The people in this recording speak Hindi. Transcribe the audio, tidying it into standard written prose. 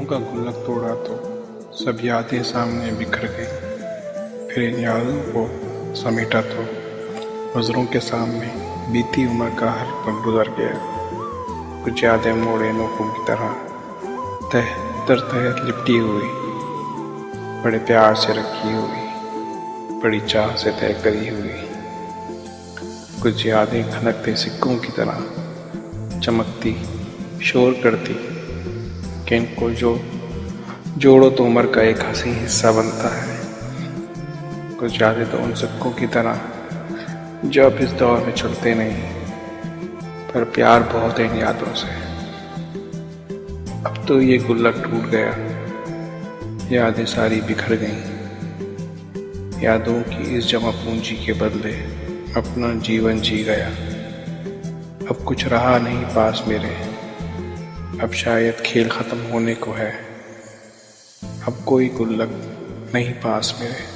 का गुल्लक तोड़ा तो सब यादें सामने बिखर गई। फिर इन यादों को समेटा तो नजरों के सामने बीती उम्र का हर पल गुजर गया। कुछ यादें मोड़े नोकों की तरह तह दर तह लिपटी हुई, बड़े प्यार से रखी हुई, बड़ी चाह से तय करी हुई। कुछ यादें खनकते सिक्कों की तरह चमकती, शोर करती, कि इनको जोड़ो तो उम्र का एक हंसी हिस्सा बनता है। कुछ यादें तो उन सिक्कों की तरह जो अब इस दौर में चलते नहीं, पर प्यार बहुत है इन यादों से। अब तो ये गुल्लक टूट गया, यादें सारी बिखर गईं। यादों की इस जमा पूंजी के बदले अपना जीवन जी गया। अब कुछ रहा नहीं पास मेरे, अब शायद खेल खत्म होने को है। अब कोई गुल्लक नहीं पास मेरे।